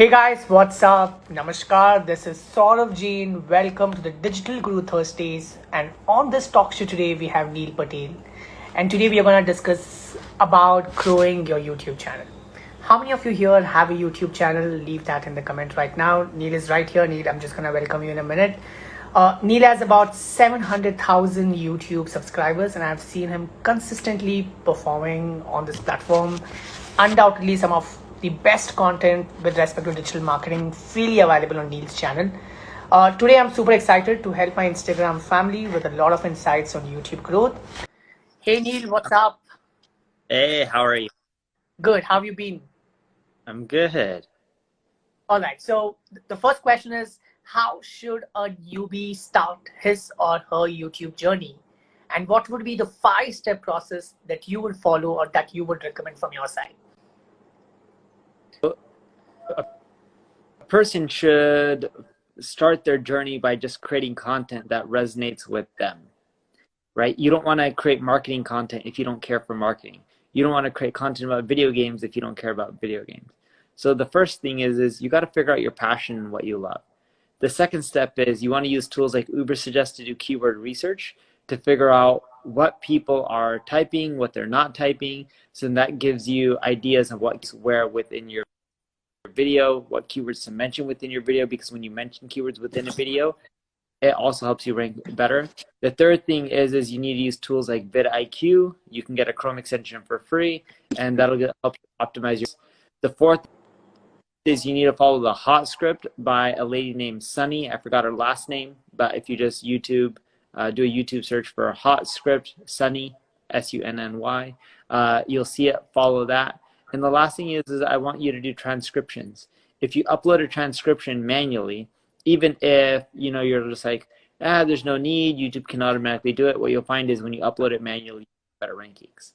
Hey guys, what's up? Namaskar, this is Saurav Jain. Welcome to the Digital Guru Thursdays. And on this talk show today, we have Neilpatel. And today we are going to discuss about growing your YouTube channel. How many of you here have a YouTube channel? Leave that in the comment right now. Neil is right here. Neil, I'm just going to welcome you in a minute. Neil has about 700,000 YouTube subscribers, and I've seen him consistently performing on this platform. Undoubtedly, some of the best content with respect to digital marketing freely available on Neil's channel. Today, I'm super excited to help my Instagram family with a lot of insights on YouTube growth. Hey, Neil, what's up? Hey, how are you? Good. How have you been? I'm good. All right. So the first question is, how should a newbie start his or her YouTube journey? And what would be the 5-step process that you would follow or that you would recommend from your side? A person should start their journey by just creating content that resonates with them, right? You don't want to create marketing content if you don't care for marketing. You don't want to create content about video games if you don't care about video games. So the first thing is you got to figure out your passion and what you love. The second step is you want to use tools like Ubersuggest to do keyword research to figure out what people are typing, what they're not typing. So that gives you ideas of what's where within your video, what keywords to mention within your video, because when you mention keywords within a video, it also helps you rank better. The third thing is you need to use tools like VidIQ. You can get a Chrome extension for free, and that'll help you optimize your. The fourth is you need to follow the hot script by a lady named Sunny. I forgot her last name, but if you just do a YouTube search for a hot script, Sunny, S-U-N-N-Y, you'll see it. Follow that. And the last thing is I want you to do transcriptions. If you upload a transcription manually, even if you're just like, there's no need, YouTube can automatically do it, what you'll find is when you upload it manually, you get better rankings.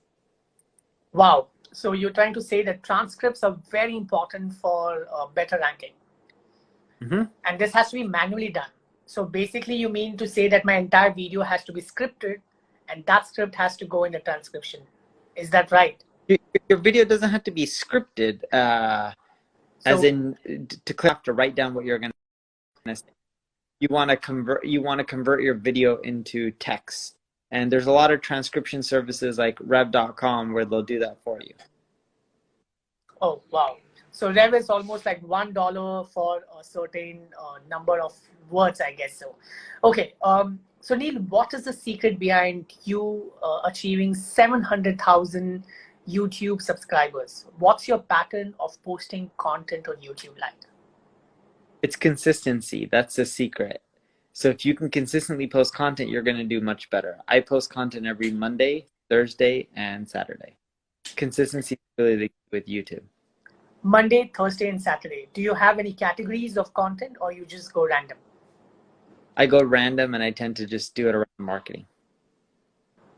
Wow. So you're trying to say that transcripts are very important for better ranking. Mm-hmm. And this has to be manually done. So basically you mean to say that my entire video has to be scripted and that script has to go in the transcription. Is that right? Your video doesn't have to be scripted, as in to have to write down what you're going to say. You want to convert your video into text. And there's a lot of transcription services like rev.com where they'll do that for you. Oh, wow. So Rev is almost like $1 for a certain number of words, I guess so. Okay. So Neil, what is the secret behind you achieving 700,000 YouTube subscribers? What's your pattern of posting content on YouTube like? It's consistency. That's the secret. So if you can consistently post content, you're going to do much better. I post content every Monday, Thursday, and Saturday. Consistency is really the key with YouTube. Monday, Thursday, and Saturday. Do you have any categories of content or you just go random? I go random and I tend to just do it around marketing.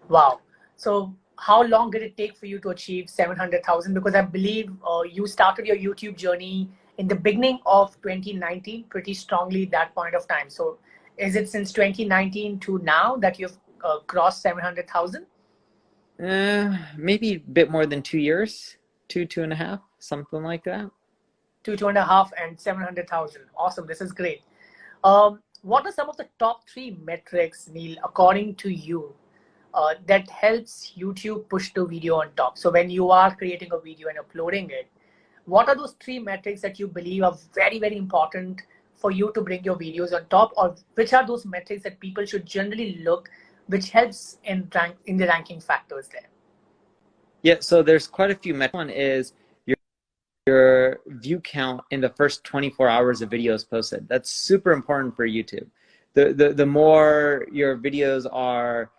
Wow. So how long did it take for you to achieve 700,000? Because I believe you started your YouTube journey in the beginning of 2019 pretty strongly at that point of time. So is it since 2019 to now that you've crossed 700,000? Maybe a bit more than 2 years, 2.5, something like that. 2.5 and 700,000. Awesome. This is great. What are some of the top 3 metrics, Neil, according to you, that helps YouTube push the video on top? So when you are creating a video and uploading it, what are those 3 metrics that you believe are very, very important for you to bring your videos on top? Or which are those metrics that people should generally look, which helps in the ranking factors there? Yeah, so there's quite a few metrics. One is your view count in the first 24 hours of videos posted. That's super important for YouTube. The more your videos are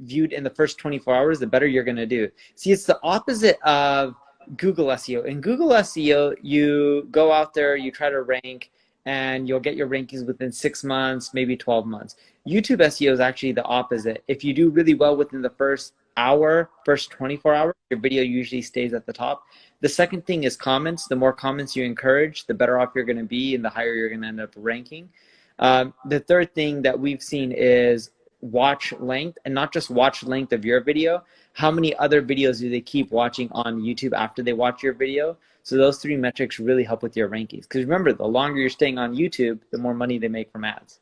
viewed in the first 24 hours, the better you're going to do. See, it's the opposite of Google SEO. In Google SEO, you go out there, you try to rank, and you'll get your rankings within 6 months, maybe 12 months. YouTube SEO is actually the opposite. If you do really well within the first hour, first 24 hours, your video usually stays at the top. The second thing is comments. The more comments you encourage, the better off you're going to be and the higher you're going to end up ranking. The third thing that we've seen is watch length, and not just watch length of your video, how many other videos do they keep watching on YouTube after they watch your video? So those three metrics really help with your rankings. Because remember, the longer you're staying on YouTube, the more money they make from ads.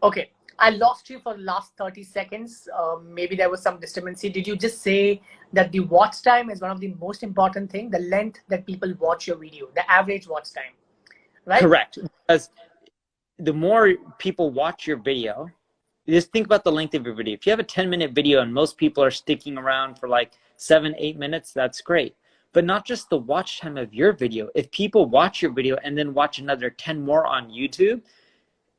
Okay, I lost you for the last 30 seconds. Maybe there was some disturbance. Did you just say that the watch time is one of the most important thing, the length that people watch your video, the average watch time, right? Correct. Because the more people watch your video, just think about the length of your video. If you have a 10-minute video and most people are sticking around for like 7-8 minutes, that's great. But not just the watch time of your video. If people watch your video and then watch another 10 more on YouTube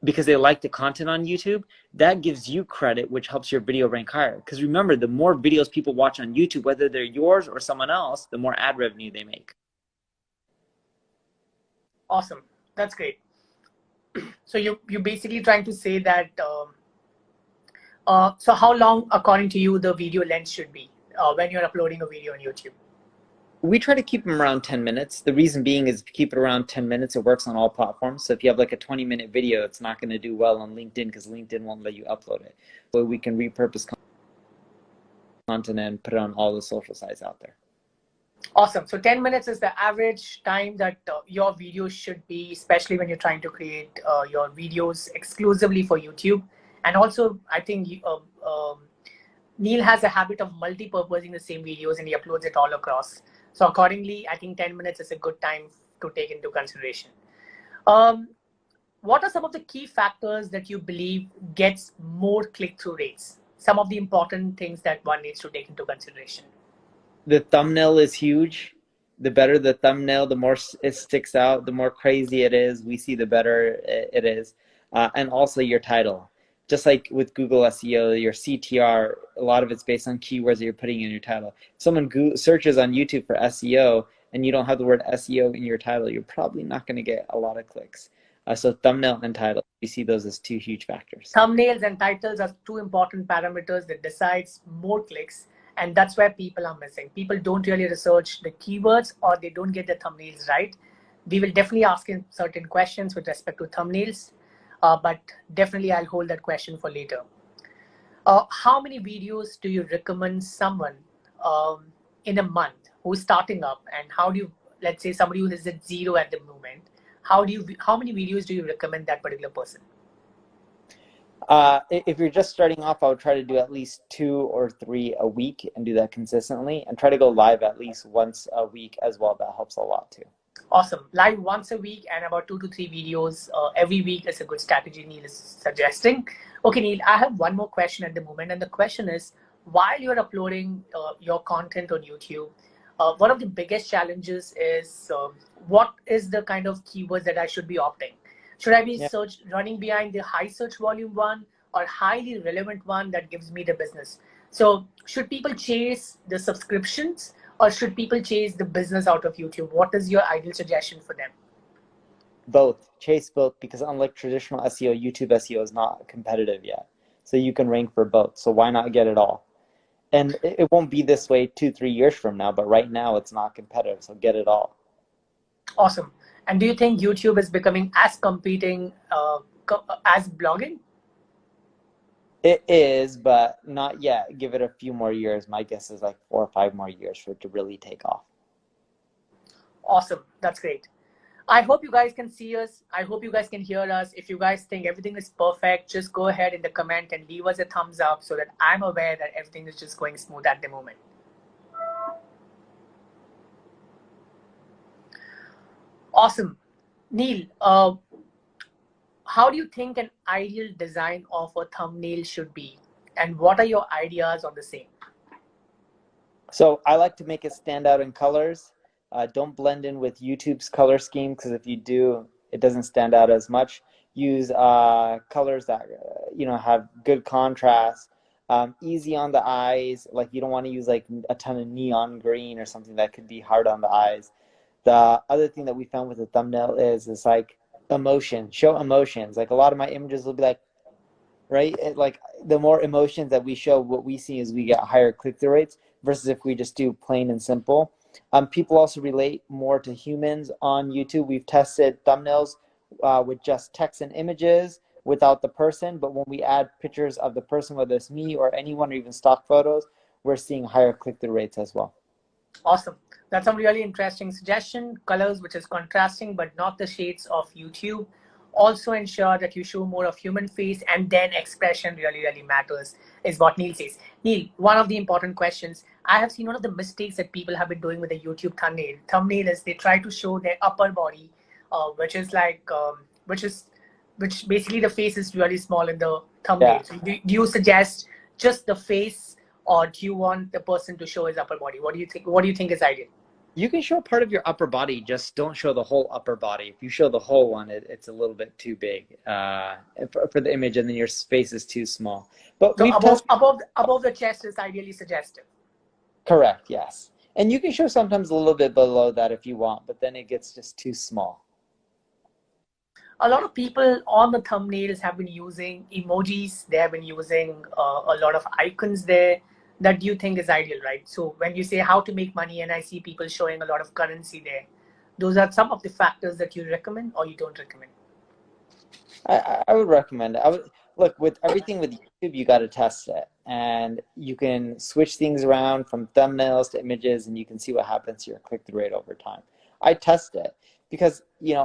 because they like the content on YouTube, that gives you credit, which helps your video rank higher. Because remember, the more videos people watch on YouTube, whether they're yours or someone else, the more ad revenue they make. Awesome. That's great. So you're basically trying to say that, so how long, according to you, the video length should be when you're uploading a video on YouTube? We try to keep them around 10 minutes. The reason being is if you keep it around 10 minutes, it works on all platforms. So if you have like a 20-minute video, it's not going to do well on LinkedIn because LinkedIn won't let you upload it. So we can repurpose content and put it on all the social sites out there. Awesome. So 10 minutes is the average time that your videos should be, especially when you're trying to create your videos exclusively for YouTube. And also, I think Neil has a habit of multi-purposing the same videos and he uploads it all across. So accordingly, I think 10 minutes is a good time to take into consideration. What are some of the key factors that you believe gets more click-through rates? Some of the important things that one needs to take into consideration. The thumbnail is huge. The better the thumbnail, the more it sticks out, the more crazy it is. We see the better it is. And also your title. Just like with Google SEO, your CTR, a lot of it's based on keywords that you're putting in your title. If someone searches on YouTube for SEO and you don't have the word SEO in your title, you're probably not going to get a lot of clicks. So thumbnail and title, we see those as two huge factors. Thumbnails and titles are two important parameters that decides more clicks, and that's where people are missing. People don't really research the keywords or they don't get the thumbnails right. We will definitely ask in certain questions with respect to thumbnails. But definitely I'll hold that question for later. How many videos do you recommend someone in a month who's starting up, and how do you, let's say somebody who is at 0 at the moment, how many videos do you recommend that particular person? If you're just starting off, I would try to do at least 2 or 3 a week and do that consistently, and try to go live at least once a week as well. That helps a lot too. Awesome. Live once a week and about 2 to 3 videos every week is a good strategy Neil is suggesting. Okay, Neil, I have one more question at the moment. And the question is, while you're uploading your content on YouTube, one of the biggest challenges is what is the kind of keywords that I should be opting? Should I be running behind the high search volume one or highly relevant one that gives me the business? So should people chase the subscriptions, or should people chase the business out of YouTube? What is your ideal suggestion for them? Both. Chase both, because unlike traditional SEO, YouTube SEO is not competitive yet. So you can rank for both. So why not get it all? And it won't be this way 2-3 years from now, but right now it's not competitive. So get it all. Awesome. And do you think YouTube is becoming as competing as blogging? It is, but not yet. Give it a few more years. My guess is like 4 or 5 more years for it to really take off. Awesome. That's great. I hope you guys can see us. I hope you guys can hear us. If you guys think everything is perfect, just go ahead in the comment and leave us a thumbs up so that I'm aware that everything is just going smooth at the moment. Awesome. Neil, how do you think an ideal design of a thumbnail should be? And what are your ideas on the same? So I like to make it stand out in colors. Don't blend in with YouTube's color scheme, because if you do, it doesn't stand out as much. Use colors that have good contrast, easy on the eyes. Like you don't want to use like a ton of neon green or something that could be hard on the eyes. The other thing that we found with the thumbnail is like emotion. Show emotions. Like a lot of my images will be like, right? Like the more emotions that we show, what we see is we get higher click-through rates versus if we just do plain and simple. People also relate more to humans on YouTube. We've tested thumbnails with just text and images without the person. But when we add pictures of the person, whether it's me or anyone or even stock photos, we're seeing higher click-through rates as well. Awesome. That's a really interesting suggestion. Colors, which is contrasting, but not the shades of YouTube. Also ensure that you show more of human face, and then expression really, really matters, is what Neil says. Neil, one of the important questions. I have seen one of the mistakes that people have been doing with the YouTube thumbnail. Thumbnail is they try to show their upper body, which is like, which basically the face is really small in the thumbnail. Yeah. So do you suggest just the face, or do you want the person to show his upper body? What do you think? What do you think is ideal? You can show part of your upper body, just don't show the whole upper body. If you show the whole one, it's a little bit too big for the image, and then your face is too small. But so above the chest is ideally suggestive. Correct, yes. And you can show sometimes a little bit below that if you want, but then it gets just too small. A lot of people on the thumbnails have been using emojis. They have been using a lot of icons there that you think is ideal, right? So when you say how to make money, and I see people showing a lot of currency there, those are some of the factors that you recommend or you don't recommend? I would recommend it. Look, with everything with YouTube, you got to test it. And you can switch things around from thumbnails to images, and you can see what happens to your click-through rate over time. I test it because,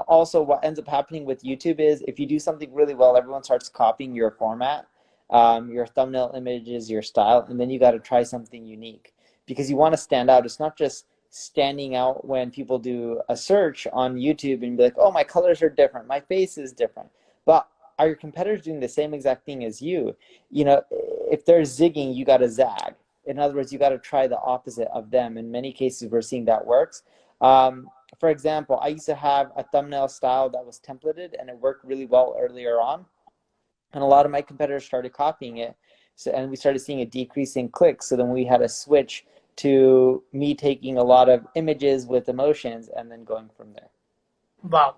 also what ends up happening with YouTube is if you do something really well, everyone starts copying your format, your thumbnail images, your style, and then you got to try something unique because you want to stand out. It's not just standing out when people do a search on YouTube and be like, oh, my colors are different, my face is different. But are your competitors doing the same exact thing as you? If they're zigging, you got to zag. In other words, you got to try the opposite of them. In many cases, we're seeing that works. For example, I used to have a thumbnail style that was templated, and it worked really well earlier on. And a lot of my competitors started copying it. And we started seeing a decrease in clicks. So then we had to switch to me taking a lot of images with emotions and then going from there. Wow.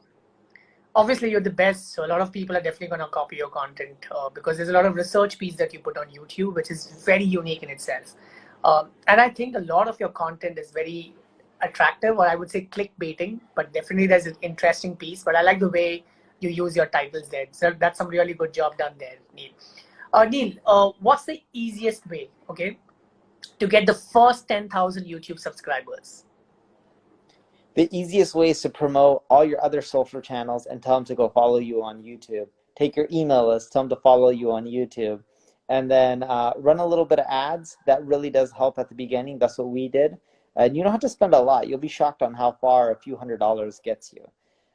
Obviously, you're the best. So a lot of people are definitely going to copy your content because there's a lot of research piece that you put on YouTube, which is very unique in itself. And I think a lot of your content is very attractive, or I would say clickbaiting, but definitely there's an interesting piece. But I like the way you use your titles there. So that's some really good job done there, Neil. Neil, what's the easiest way, to get the first 10,000 YouTube subscribers? The easiest way is to promote all your other social channels and tell them to go follow you on YouTube. Take your email list, tell them to follow you on YouTube. And then run a little bit of ads. That really does help at the beginning. That's what we did. And you don't have to spend a lot. You'll be shocked on how far a few $100s gets you.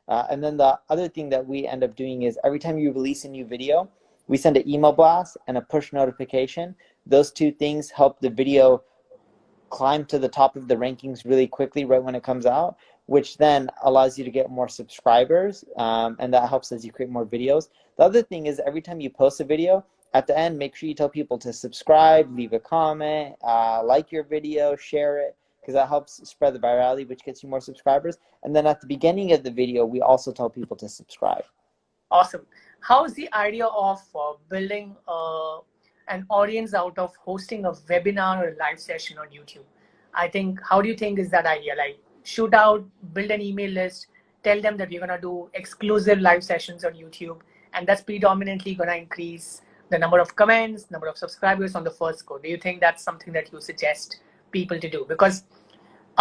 And then the other thing that we end up doing is every time you release a new video, we send an email blast and a push notification. Those two things help the video climb to the top of the rankings really quickly right when it comes out, which then allows you to get more subscribers, and that helps as you create more videos. The other thing is every time you post a video, at the end, make sure you tell people to subscribe, leave a comment, like your video, share it, because that helps spread the virality, which gets you more subscribers. And then at the beginning of the video, we also tell people to subscribe. Awesome. How is the idea of building an audience out of hosting a webinar or a live session on YouTube? How do you think is that idea? Like, shoot out, build an email list, tell them that you're going to do exclusive live sessions on YouTube, and that's predominantly going to increase the number of comments, number of subscribers on the first go. Do you think that's something that you suggest people to do? Because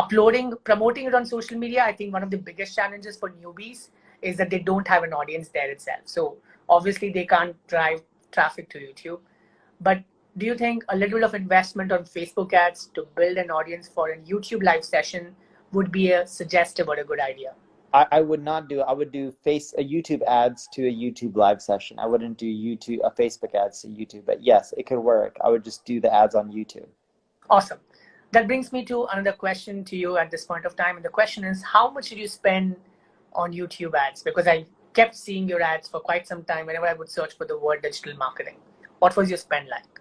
promoting it on social media, I think one of the biggest challenges for newbies is that they don't have an audience there itself. So obviously they can't drive traffic to YouTube. But do you think a little bit of investment on Facebook ads to build an audience for a YouTube live session would be a suggestive or a good idea? I would not do. I would do YouTube ads to a YouTube live session. I wouldn't do Facebook ads to YouTube. But yes, it could work. I would just do the ads on YouTube. Awesome. That brings me to another question to you at this point of time. And the question is, how much did you spend on YouTube ads? Because I kept seeing your ads for quite some time whenever I would search for the word digital marketing. What was your spend like?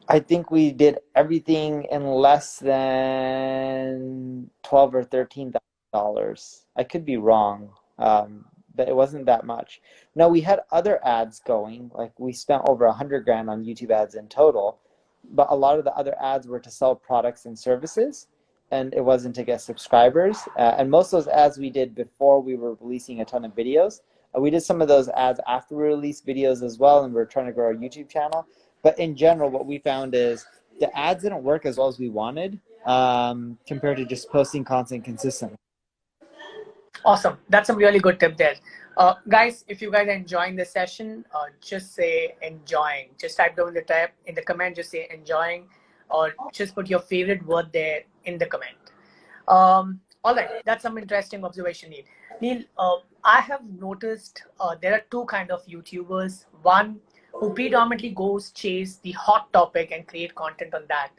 I think we did everything in less than $12,000 or $13,000. I could be wrong, but it wasn't that much. Now we had other ads going, like we spent over $100,000 on YouTube ads in total, but a lot of the other ads were to sell products and services. and it wasn't to get subscribers. And most of those ads we did before we were releasing a ton of videos. We did some of those ads after we released videos as well, and we are trying to grow our YouTube channel. But in general, what we found is the ads didn't work as well as we wanted compared to just posting content consistently. Awesome. That's a really good tip there. Guys, if you guys are enjoying the session, just say enjoying. Just type down the tab in the comment, just say enjoying, or just put your favorite word there in the comment. All right, that's some interesting observation, Neil. Neil, I have noticed there are two kind of YouTubers. One who predominantly goes chase the hot topic and create content on that.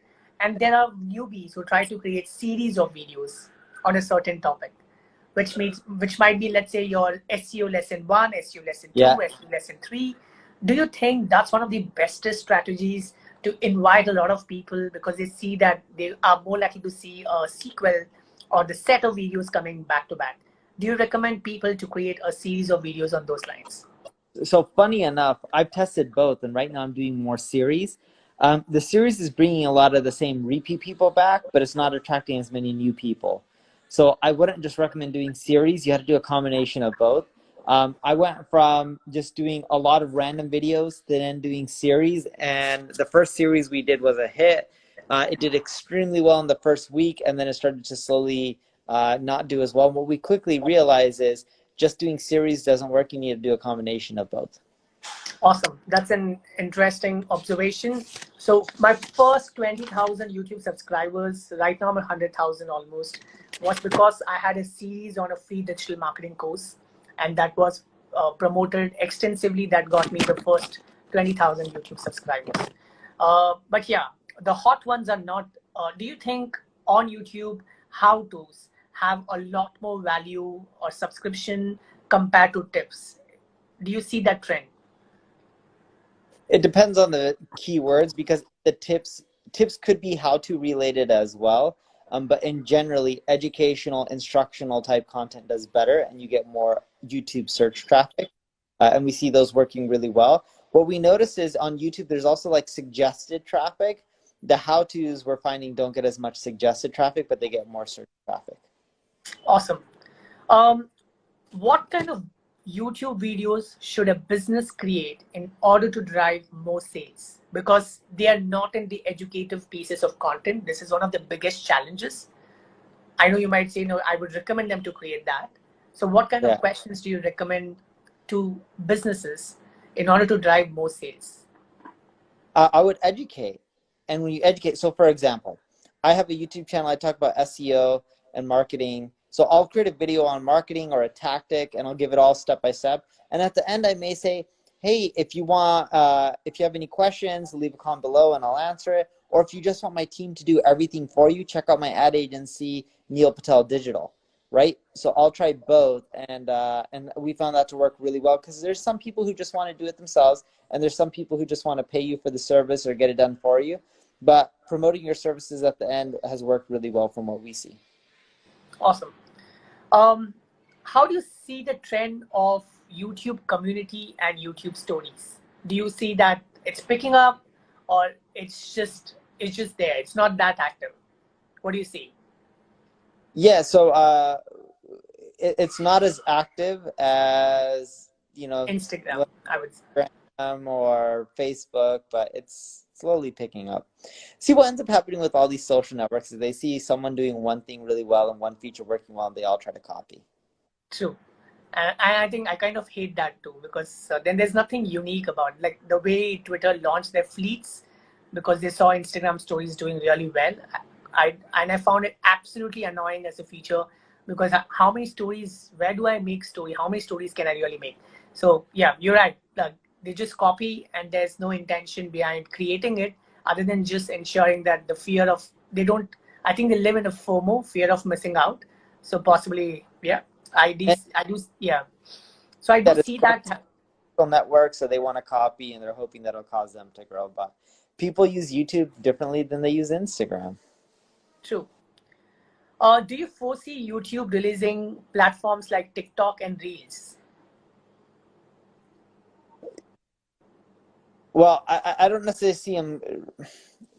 And there are newbies who try to create series of videos on a certain topic, which might be, let's say, your SEO lesson 1, SEO lesson 2, SEO lesson 3. Do you think that's one of the bestest strategies to invite a lot of people because they see that they are more likely to see a sequel or the set of videos coming back to back? Do you recommend people to create a series of videos on those lines? So funny enough, I've tested both, and right now I'm doing more series. The series is bringing a lot of the same repeat people back, but it's not attracting as many new people. So I wouldn't just recommend doing series. You have to do a combination of both. I went from just doing a lot of random videos to then doing series, and the first series we did was a hit. It did extremely well in the first week, and then it started to slowly not do as well. What we quickly realized is just doing series doesn't work. You need to do a combination of both. Awesome. That's an interesting observation. So my first 20,000 YouTube subscribers, right now I'm 100,000 almost, was because I had a series on a free digital marketing course, and that was promoted extensively. That got me the first 20,000 YouTube subscribers. But yeah, the hot ones are not. Do you think on YouTube how-tos have a lot more value or subscription compared to tips? Do you see that trend? It depends on the keywords, because the tips could be how-to related as well. But in generally, educational, instructional type content does better, and you get more YouTube search traffic. And we see those working really well. What we notice is on YouTube, there's also like suggested traffic. The how-tos we're finding don't get as much suggested traffic, but they get more search traffic. Awesome. What kind of YouTube videos should a business create in order to drive more sales? Because they are not in the educative pieces of content. This is one of the biggest challenges. I know you might say, no, I would recommend them to create that. So what kind of questions do you recommend to businesses in order to drive more sales? I would educate. And when you educate, so for example, I have a YouTube channel. I talk about SEO and marketing. So I'll create a video on marketing or a tactic, and I'll give it all step by step. And at the end, I may say, hey, if you want, if you have any questions, leave a comment below and I'll answer it. Or if you just want my team to do everything for you, check out my ad agency, Neilpatel Digital, right? So I'll try both, and we found that to work really well, because there's some people who just want to do it themselves, and there's some people who just want to pay you for the service or get it done for you. But promoting your services at the end has worked really well from what we see. Awesome. How do you see the trend of YouTube community and YouTube stories? Do you see that it's picking up, or it's just there? It's not that active. What do you see? Yeah, so it's not as active as, Instagram, I would say. Or Facebook, but it's slowly picking up. See, what ends up happening with all these social networks is they see someone doing one thing really well and one feature working well, and they all try to copy. True. And I think I kind of hate that too, because then there's nothing unique about it. Like the way Twitter launched their fleets because they saw Instagram stories doing really well. I found it absolutely annoying as a feature, because how many stories, where do I make story? How many stories can I really make? So yeah, you're right. Like, they just copy, and there's no intention behind creating it other than just ensuring that the fear of, I think they live in a FOMO, fear of missing out. So possibly, yeah, I do, yeah. So I do see that. Network, so they want to copy, and they're hoping that'll cause them to grow. But people use YouTube differently than they use Instagram. True. Do you foresee YouTube releasing platforms like TikTok and Reels? Well, I don't necessarily see them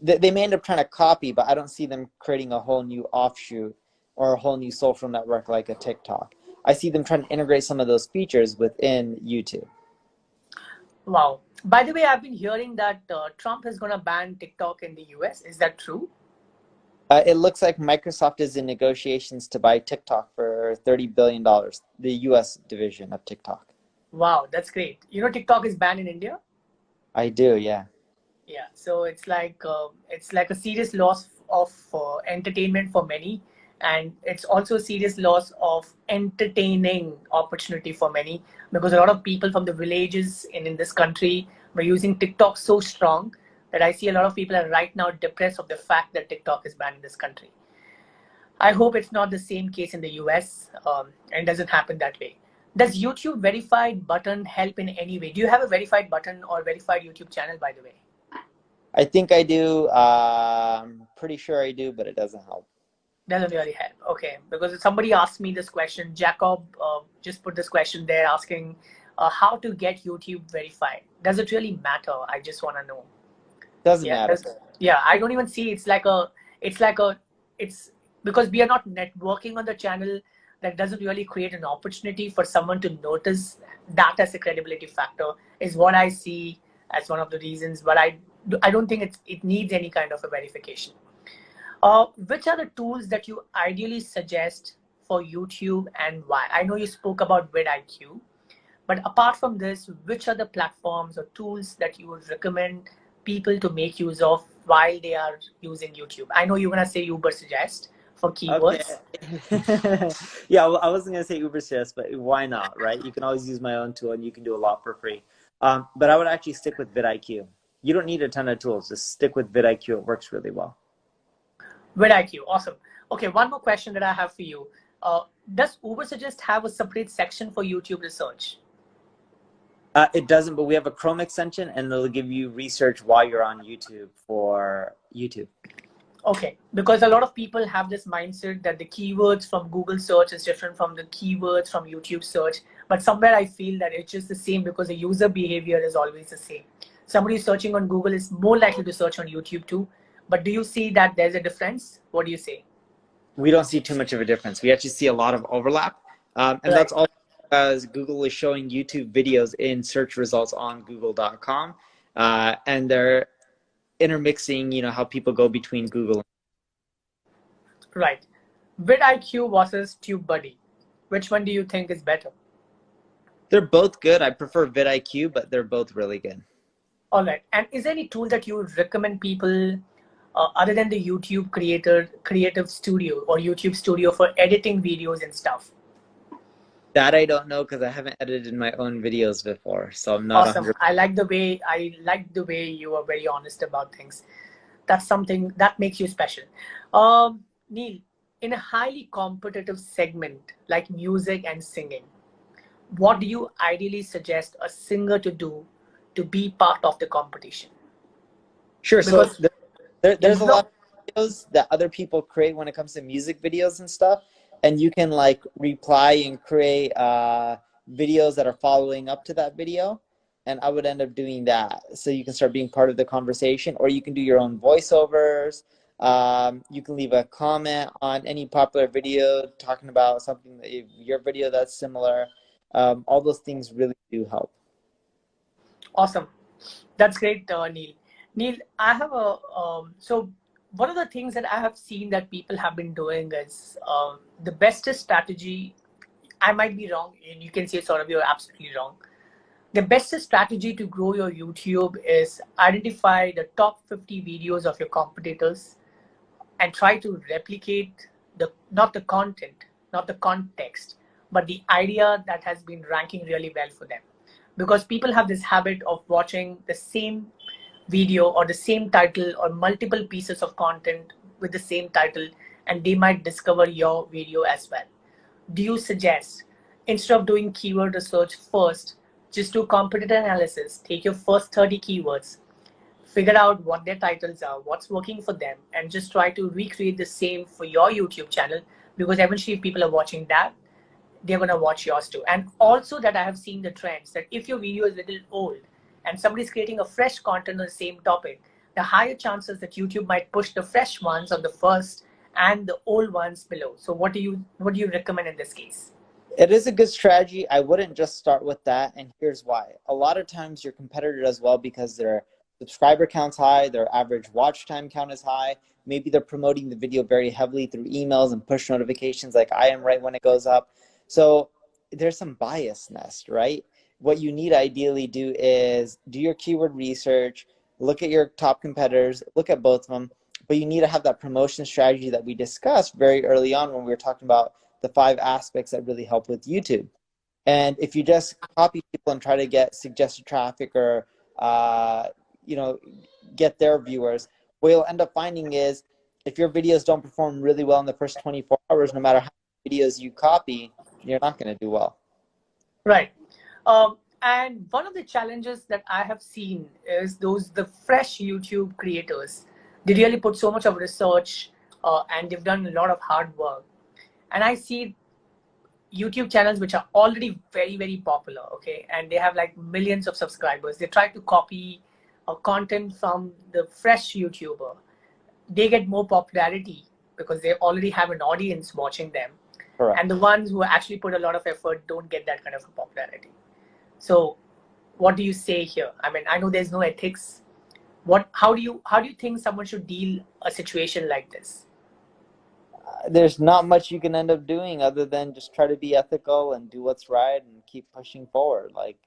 they may end up trying to copy, but I don't see them creating a whole new offshoot or a whole new social network like a TikTok. I see them trying to integrate some of those features within YouTube. Wow. By the way, I've been hearing that Trump is going to ban TikTok in the US. Is that true? It looks like Microsoft is in negotiations to buy TikTok for $30 billion, the US division of TikTok. Wow, that's great. You know, TikTok is banned in India? I do, yeah. Yeah, so it's like a serious loss of entertainment for many, and it's also a serious loss of entertaining opportunity for many, because a lot of people from the villages in this country were using TikTok so strong that I see a lot of people are right now depressed of the fact that TikTok is banned in this country. I hope it's not the same case in the US, and doesn't happen that way. Does YouTube verified button help in any way? Do you have a verified button or verified YouTube channel, by the way? I think I do. I'm pretty sure I do, but it doesn't help. Doesn't really help. Okay, because somebody asked me this question. Jacob just put this question there asking how to get YouTube verified. Does it really matter? I just want to know. Doesn't matter. Yeah, I don't even see. It's because we are not networking on the channel. That doesn't really create an opportunity for someone to notice that as a credibility factor, is what I see as one of the reasons. But I don't think it needs any kind of a verification. Which are the tools that you ideally suggest for YouTube and why? I know you spoke about VidIQ, but apart from this, which are the platforms or tools that you would recommend people to make use of while they are using YouTube? I know you're going to say Ubersuggest for keywords. Okay. Yeah, well, I wasn't going to say Ubersuggest, but why not, right? You can always use my own tool and you can do a lot for free. But I would actually stick with VidIQ. You don't need a ton of tools. Just stick with VidIQ. It works really well. VidIQ, awesome. Okay, one more question that I have for you. Does Ubersuggest have a separate section for YouTube research? It doesn't, but we have a Chrome extension and it'll give you research while you're on YouTube for YouTube. Okay, because a lot of people have this mindset that the keywords from Google search is different from the keywords from YouTube search. But somewhere I feel that it's just the same because the user behavior is always the same. Somebody searching on Google is more likely to search on YouTube too. But do you see that there's a difference? What do you say? We don't see too much of a difference. We actually see a lot of overlap. And right. That's also because Google is showing YouTube videos in search results on google.com. And they're intermixing, how people go between Google. Right. VidIQ versus Tubebuddy. Which one do you think is better? They're both good. I prefer VidIQ, but they're both really good. All right. And is there any tool that you would recommend people other than the YouTube Creative Studio or YouTube Studio for editing videos and stuff? That I don't know because I haven't edited my own videos before, so I'm not. Awesome. 100%. I like the way you are very honest about things. That's something that makes you special. Neil, in a highly competitive segment like music and singing, what do you ideally suggest a singer to do to be part of the competition? Sure. Because so there's a lot of videos that other people create when it comes to music videos and stuff. And you can like reply and create videos that are following up to that video. And I would end up doing that. So you can start being part of the conversation, or you can do your own voiceovers. You can leave a comment on any popular video talking about something, your video that's similar. All those things really do help. Awesome. That's great, Neil. Neil, I have so one of the things that I have seen that people have been doing is the bestest strategy. I might be wrong, and you can say sort of you're absolutely wrong. The bestest strategy to grow your YouTube is identify the top 50 videos of your competitors and try to replicate not the content, not the context, but the idea that has been ranking really well for them. Because people have this habit of watching the same video or the same title or multiple pieces of content with the same title, and they might discover your video as well. Do you suggest, instead of doing keyword research first, just do competitor analysis, take your first 30 keywords, figure out what their titles are, what's working for them, and just try to recreate the same for your YouTube channel? Because eventually if people are watching that, they're going to watch yours too. And also that I have seen the trends that if your video is a little old and somebody's creating a fresh content on the same topic, the higher chances that YouTube might push the fresh ones on the first and the old ones below. So what do you recommend in this case? It is a good strategy. I wouldn't just start with that, and here's why. A lot of times your competitor does well because their subscriber count's high, their average watch time count is high. Maybe they're promoting the video very heavily through emails and push notifications like I am right when it goes up. So there's some biasness, right? What you need to ideally do is do your keyword research, look at your top competitors, look at both of them, but you need to have that promotion strategy that we discussed very early on when we were talking about the 5 aspects that really help with YouTube. And if you just copy people and try to get suggested traffic or you know, get their viewers, what you'll end up finding is if your videos don't perform really well in the first 24 hours, no matter how many videos you copy, you're not going to do well. Right. And one of the challenges that I have seen is the fresh YouTube creators. They really put so much of research and they've done a lot of hard work. And I see YouTube channels which are already very, very popular, okay, and they have like millions of subscribers. They try to copy content from the fresh YouTuber. They get more popularity because they already have an audience watching them. Correct. And the ones who actually put a lot of effort don't get that kind of popularity. So what do you say here? I mean, I know there's no ethics. How do you think someone should deal a situation like this? There's not much you can end up doing other than just try to be ethical and do what's right and keep pushing forward. Like,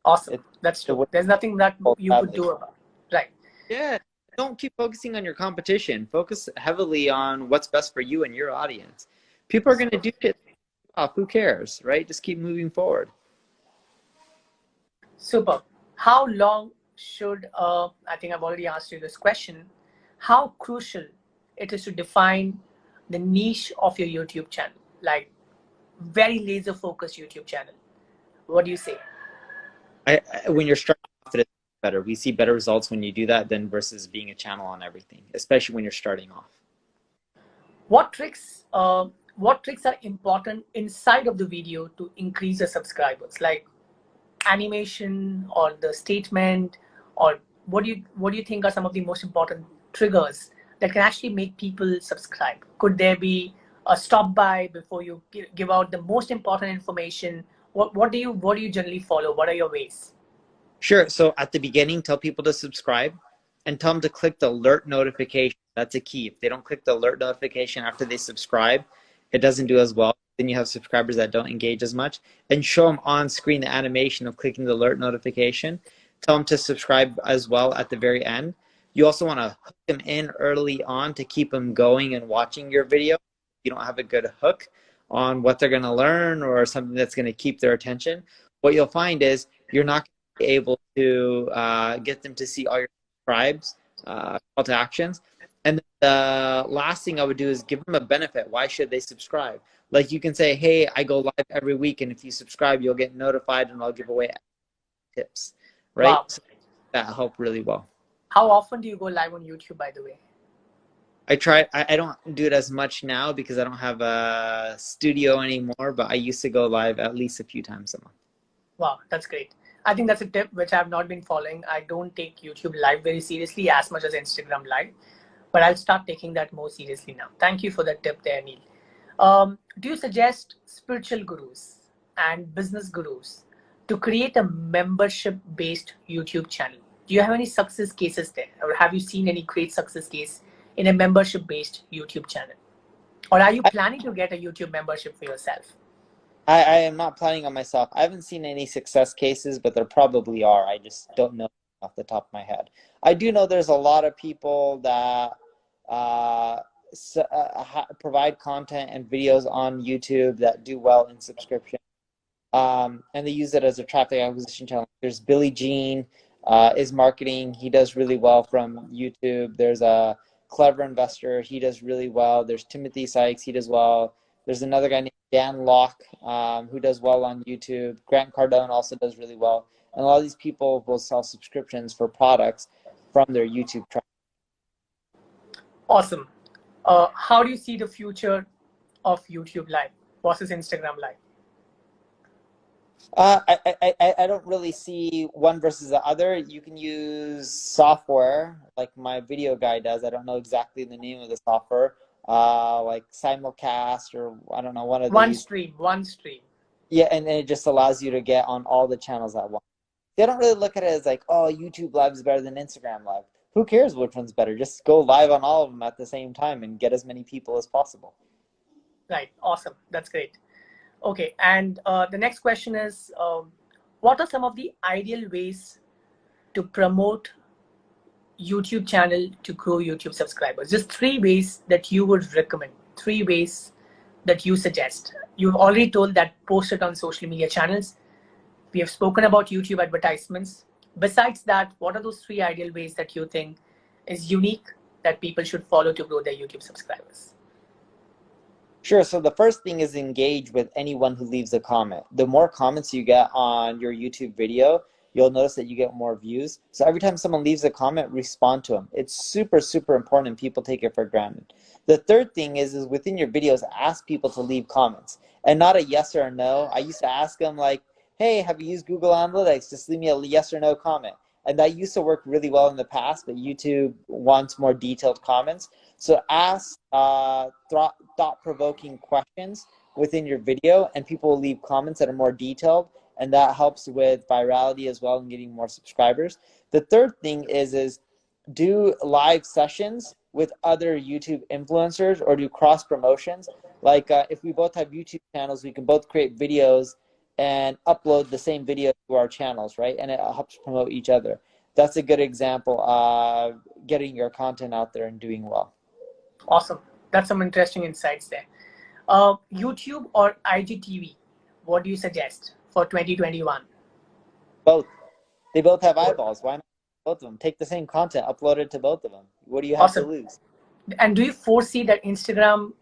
Awesome. That's true. There's nothing that you could do about it. Right. Yeah. Don't keep focusing on your competition. Focus heavily on what's best for you and your audience. People are going to do shit off. Who cares, right? Just keep moving forward. Super. How long should, I think I've already asked you this question, how crucial it is to define the niche of your YouTube channel, like very laser focused YouTube channel. What do you say? When you're starting off, it's better. We see better results when you do that than versus being a channel on everything, especially when you're starting off. What tricks are important inside of the video to increase the subscribers, like animation or the statement, or what do you think are some of the most important triggers that can actually make people subscribe? Could there be a stop by before you give out the most important information? What do you generally follow? What are your ways? Sure. So at the beginning, tell people to subscribe and tell them to click the alert notification. That's a key. If they don't click the alert notification after they subscribe, it doesn't do as well. Then you have subscribers that don't engage as much. And show them on screen the animation of clicking the alert notification. Tell them to subscribe as well at the very end. You also want to hook them in early on to keep them going and watching your video. You don't have a good hook on what they're going to learn or something that's going to keep their attention. What you'll find is you're not going to be able to get them to see all your subscribes, call to actions. And the last thing I would do is give them a benefit. Why should they subscribe? Like you can say, hey, I go live every week, and if you subscribe, you'll get notified, and I'll give away tips, right? Wow. So that helped really well. How often do you go live on YouTube, by the way? I don't do it as much now because I don't have a studio anymore, but I used to go live at least a few times a month. Wow, that's great. I think that's a tip which I have not been following. I don't take YouTube live very seriously as much as Instagram live, but I'll start taking that more seriously now. Thank you for that tip there, Neil. Do you suggest spiritual gurus and business gurus to create a membership-based YouTube channel? Do you have any success cases there? Or have you seen any great success case in a membership-based YouTube channel? Or are you planning to get a YouTube membership for yourself? I am not planning on myself. I haven't seen any success cases, but there probably are. I just don't know off the top of my head. I do know there's a lot of people that provide content and videos on YouTube that do well in subscription. And they use it as a traffic acquisition channel. There's Billy Jean is marketing. He does really well from YouTube. There's a Clever Investor. He does really well. There's Timothy Sykes. He does well. There's another guy named Dan Locke who does well on YouTube. Grant Cardone also does really well. And a lot of these people will sell subscriptions for products from their YouTube traffic. Awesome. How do you see the future of YouTube Live versus Instagram Live? I don't really see one versus the other. You can use software like my video guy does. I don't know exactly the name of the software, like simulcast or I don't know, one of these. One stream. Yeah, and it just allows you to get on all the channels at once. They don't really look at it as like, oh, YouTube Live is better than Instagram Live. Who cares which one's better? Just go live on all of them at the same time and get as many people as possible. Right. Awesome. That's great. Okay. And the next question is, what are some of the ideal ways to promote YouTube channel to grow YouTube subscribers? Just 3 ways that you would recommend, 3 ways that you suggest. You've already told that post it on social media channels. We have spoken about YouTube advertisements. Besides that, what are those 3 ideal ways that you think is unique that people should follow to grow their YouTube subscribers? Sure. So the first thing is engage with anyone who leaves a comment. The more comments you get on your YouTube video, you'll notice that you get more views. So every time someone leaves a comment, respond to them. It's super, super important. People take it for granted. The third thing is within your videos, ask people to leave comments and not a yes or a no. I used to ask them like, hey, have you used Google Analytics? Just leave me a yes or no comment. And that used to work really well in the past, but YouTube wants more detailed comments. So ask thought-provoking questions within your video, and people will leave comments that are more detailed, and that helps with virality as well and getting more subscribers. The third thing is do live sessions with other YouTube influencers or do cross promotions. Like if we both have YouTube channels, we can both create videos and upload the same video to our channels, right? And it helps promote each other. That's a good example of getting your content out there and doing well. Awesome. That's some interesting insights there. YouTube or IGTV? What do you suggest for 2021? Both. They both have eyeballs. Why not both of them? Take the same content, upload it to both of them. What do you have to lose? And do you foresee that Instagram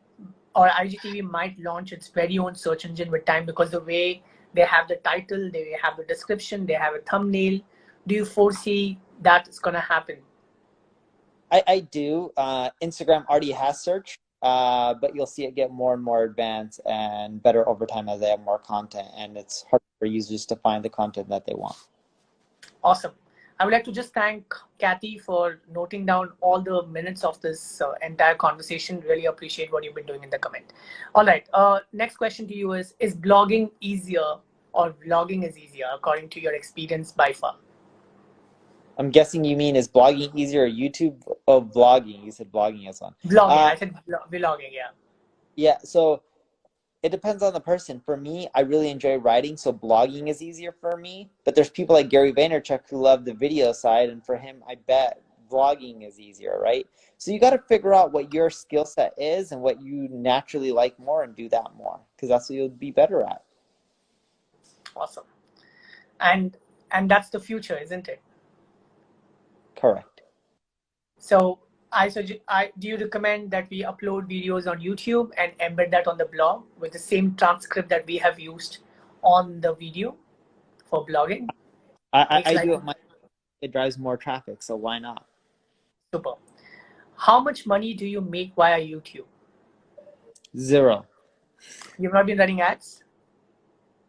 or IGTV might launch its very own search engine with time, because the way they have the title, they have the description, they have a thumbnail? Do you foresee that it's going to happen? I do. Instagram already has search, but you'll see it get more and more advanced and better over time as they have more content, and it's hard for users to find the content that they want. Awesome. I would like to just thank Kathy for noting down all the minutes of this entire conversation. Really appreciate what you've been doing in the comment. All right. Next question to you is blogging easier or vlogging is easier according to your experience by far? I'm guessing you mean is blogging easier or YouTube or vlogging? You said blogging as one. Vlogging. I said vlogging, yeah. Yeah, so it depends on the person. For me, I really enjoy writing, so blogging is easier for me. But there's people like Gary Vaynerchuk who love the video side, and for him, I bet vlogging is easier, right? So you got to figure out what your skill set is and what you naturally like more and do that more, because that's what you'll be better at. Awesome. And that's the future, isn't it? Correct. So do you recommend that we upload videos on YouTube and embed that on the blog with the same transcript that we have used on the video for blogging? I do it. It drives more traffic, so why not? Super. How much money do you make via YouTube? 0. You've not been running ads?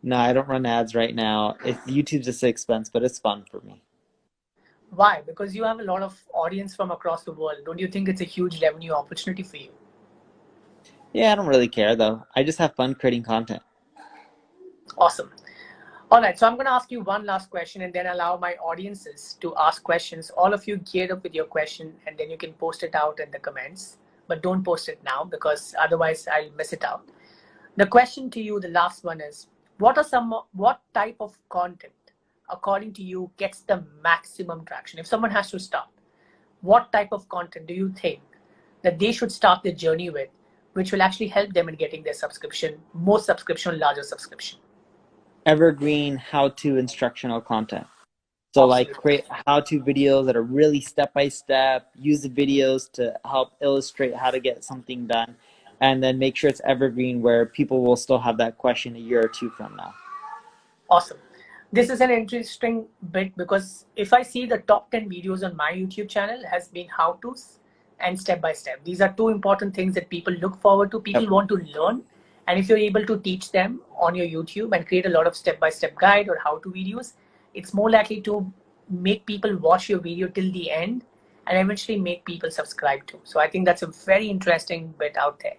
No, I don't run ads right now. YouTube's just an expense, but it's fun for me. Why? Because you have a lot of audience from across the world. Don't you think it's a huge revenue opportunity for you? Yeah, I don't really care though. I just have fun creating content. Awesome. All right, so I'm going to ask you one last question and then allow my audiences to ask questions. All of you geared up with your question, and then you can post it out in the comments. But don't post it now because otherwise I'll miss it out. The question to you, the last one is, what type of content, according to you, gets the maximum traction? If someone has to start, what type of content do you think that they should start their journey with, which will actually help them in getting their subscription, more subscription, larger subscription? Evergreen how-to instructional content. So like create how-to videos that are really step-by-step, use the videos to help illustrate how to get something done, and then make sure it's evergreen where people will still have that question a year or two from now. Awesome. This is an interesting bit because if I see the top 10 videos on my YouTube channel has been how-tos and step-by-step. These are two important things that people look forward to. People want to learn And if you're able to teach them on your YouTube and create a lot of step-by-step guide or how-to videos, it's more likely to make people watch your video till the end and eventually make people subscribe to. So I think that's a very interesting bit out there.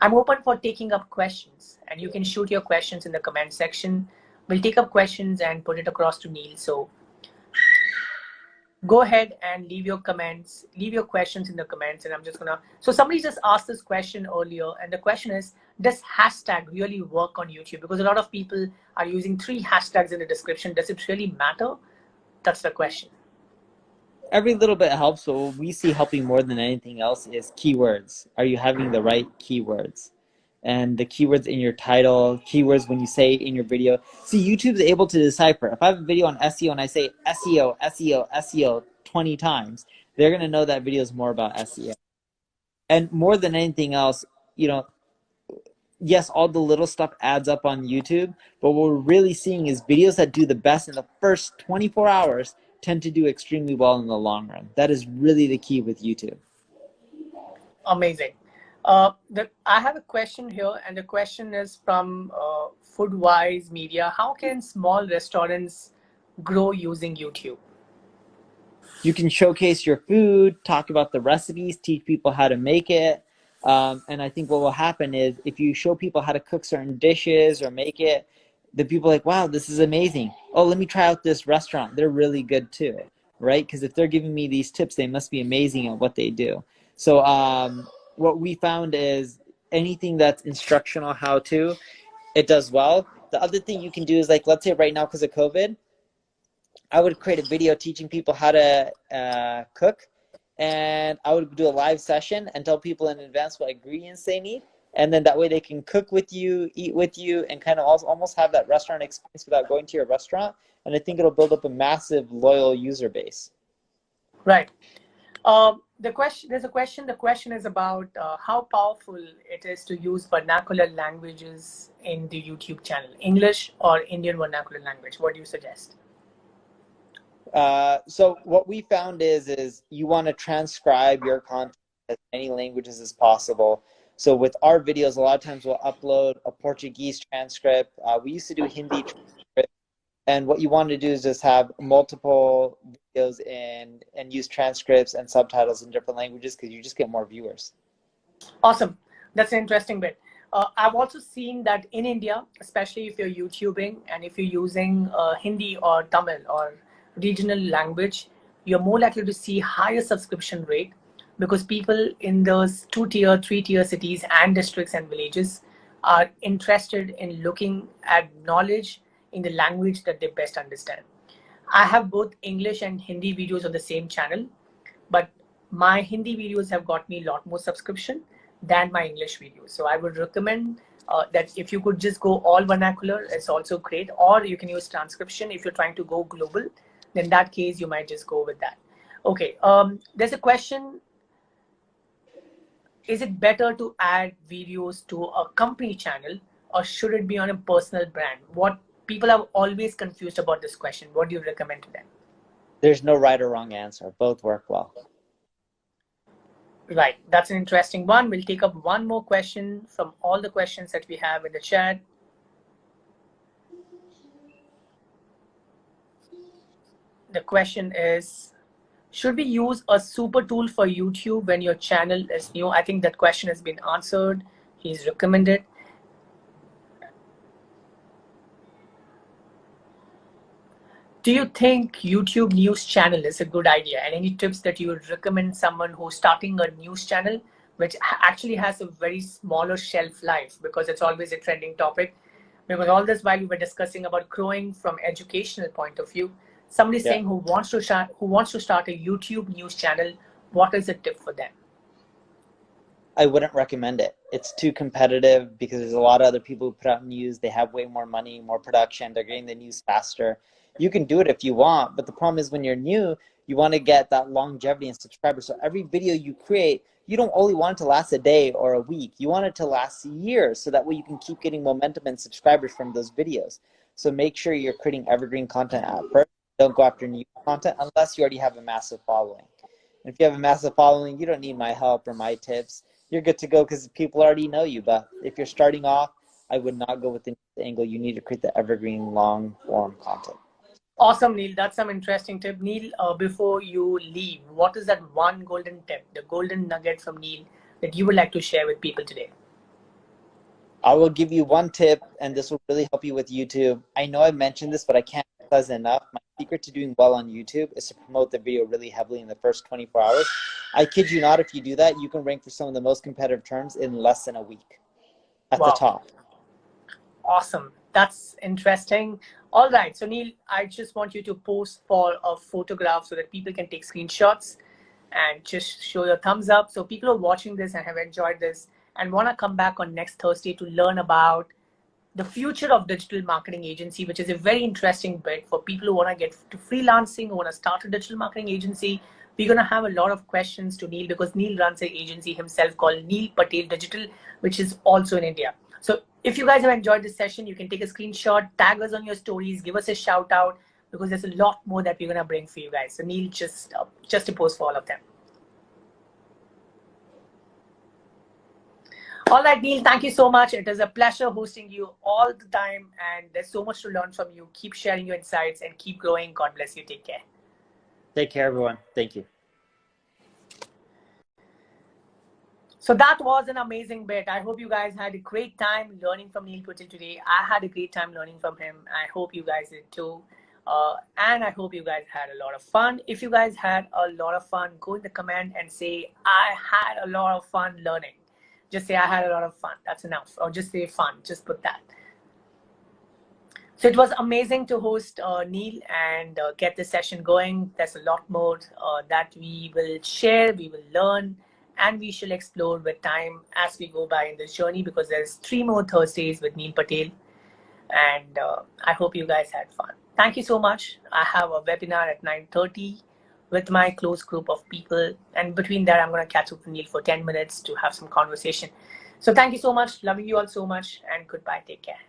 I'm open for taking up questions, and you can shoot your questions in the comment section. We'll take up questions and put it across to Neil. So go ahead and leave your comments, leave your questions in the comments, and I'm just gonna, so somebody just asked this question earlier, and the question is, does hashtag really work on YouTube? Because a lot of people are using 3 hashtags in the description. Does it really matter? That's the question. Every little bit helps, but what we see helping more than anything else is keywords. Are you having the right keywords? And the keywords in your title, keywords when you say in your video. See, YouTube's able to decipher. If I have a video on SEO and I say SEO, SEO, SEO 20 times, they're going to know that video is more about SEO. And more than anything else, you know, yes, all the little stuff adds up on YouTube, but what we're really seeing is videos that do the best in the first 24 hours tend to do extremely well in the long run. That is really the key with YouTube. Amazing. I have a question here, and the question is from Foodwise Media. How can small restaurants grow using YouTube? You can showcase your food, talk about the recipes, teach people how to make it. And I think what will happen is if you show people how to cook certain dishes or make it, the people are like, wow, this is amazing. Oh, let me try out this restaurant. They're really good too, right? Because if they're giving me these tips, they must be amazing at what they do. So what we found is anything that's instructional how-to, it does well. The other thing you can do is, like, let's say right now because of COVID, I would create a video teaching people how to cook, and I would do a live session and tell people in advance what ingredients they need, and then that way they can cook with you, eat with you, and kind of also almost have that restaurant experience without going to your restaurant. And I think it'll build up a massive loyal user base. Right. The question is about how powerful it is to use vernacular languages in the YouTube channel, English or Indian vernacular language. What do you suggest? So what we found is you want to transcribe your content as many languages as possible. So with our videos, a lot of times we'll upload a Portuguese transcript. We used to do Hindi transcript. And what you want to do is just have multiple videos and use transcripts and subtitles in different languages, because you just get more viewers. Awesome. That's an interesting bit. I've also seen that in India, especially if you're YouTubing and if you're using Hindi or Tamil or regional language, you're more likely to see higher subscription rate, because people in those 2-tier, 3-tier cities and districts and villages are interested in looking at knowledge in the language that they best understand. I have both English and Hindi videos on the same channel, but my Hindi videos have got me a lot more subscription than my English videos. So I would recommend that if you could just go all vernacular, it's also great, or you can use transcription if you're trying to go global. In that case, you might just go with that. Okay, there's a question. Is it better to add videos to a company channel, or should it be on a personal brand? What people are always confused about this question. What do you recommend to them? There's no right or wrong answer. Both work well. Right. That's an interesting one. We'll take up one more question from all the questions that we have in the chat. The question is, should we use a super tool for YouTube when your channel is new? I think that question has been answered. He's recommended. Do you think YouTube news channel is a good idea? And any tips that you would recommend someone who's starting a news channel, which actually has a very smaller shelf life, because it's always a trending topic? Because all this while we were discussing about growing from educational point of view, somebody saying who wants to start a YouTube news channel, what is the tip for them? I wouldn't recommend it. It's too competitive, because there's a lot of other people who put out news. They have way more money, more production. They're getting the news faster. You can do it if you want, but the problem is when you're new, you want to get that longevity and subscribers. So every video you create, you don't only want it to last a day or a week. You want it to last years, so that way you can keep getting momentum and subscribers from those videos. So make sure you're creating evergreen content at first. Don't go after new content unless you already have a massive following. And if you have a massive following, you don't need my help or my tips. You're good to go, because people already know you. But if you're starting off, I would not go with the angle. You need to create the evergreen long form content. Awesome, Neil. That's some interesting tip. Neil, before you leave, what is that one golden tip, the golden nugget from Neil that you would like to share with people today? I will give you one tip, and this will really help you with YouTube. I know I mentioned this, but I can't emphasize enough. My secret to doing well on YouTube is to promote the video really heavily in the first 24 hours. I kid you not, if you do that, you can rank for some of the most competitive terms in less than a week at the top. Awesome. That's interesting. All right. So, Neil, I just want you to post for a photograph so that people can take screenshots and just show your thumbs up. So people are watching this and have enjoyed this and want to come back on next Thursday to learn about the future of digital marketing agency, which is a very interesting bit for people who want to get to freelancing, who want to start a digital marketing agency. We're going to have a lot of questions to Neil because Neil runs an agency himself called Neilpatel Digital, which is also in India. So if you guys have enjoyed this session, you can take a screenshot, tag us on your stories, give us a shout out, because there's a lot more that we're going to bring for you guys. So Neil, just a post for all of them. All right, Neil, thank you so much. It is a pleasure hosting you all the time, and there's so much to learn from you. Keep sharing your insights and keep growing. God bless you. Take care. Take care, everyone. Thank you. So that was an amazing bit. I hope you guys had a great time learning from Neilpatel today. I had a great time learning from him. I hope you guys did too. And I hope you guys had a lot of fun. If you guys had a lot of fun, go in the comment and say, I had a lot of fun learning. Just say, I had a lot of fun. That's enough. Or just say fun. Just put that. So it was amazing to host Neil and get this session going. There's a lot more that we will share, we will learn, and we shall explore with time as we go by in this journey, because there's 3 more Thursdays with Neilpatel. And I hope you guys had fun. Thank you so much. I have a webinar at 9:30 with my close group of people. And between that, I'm going to catch up with Neil for 10 minutes to have some conversation. So thank you so much. Loving you all so much. And goodbye. Take care.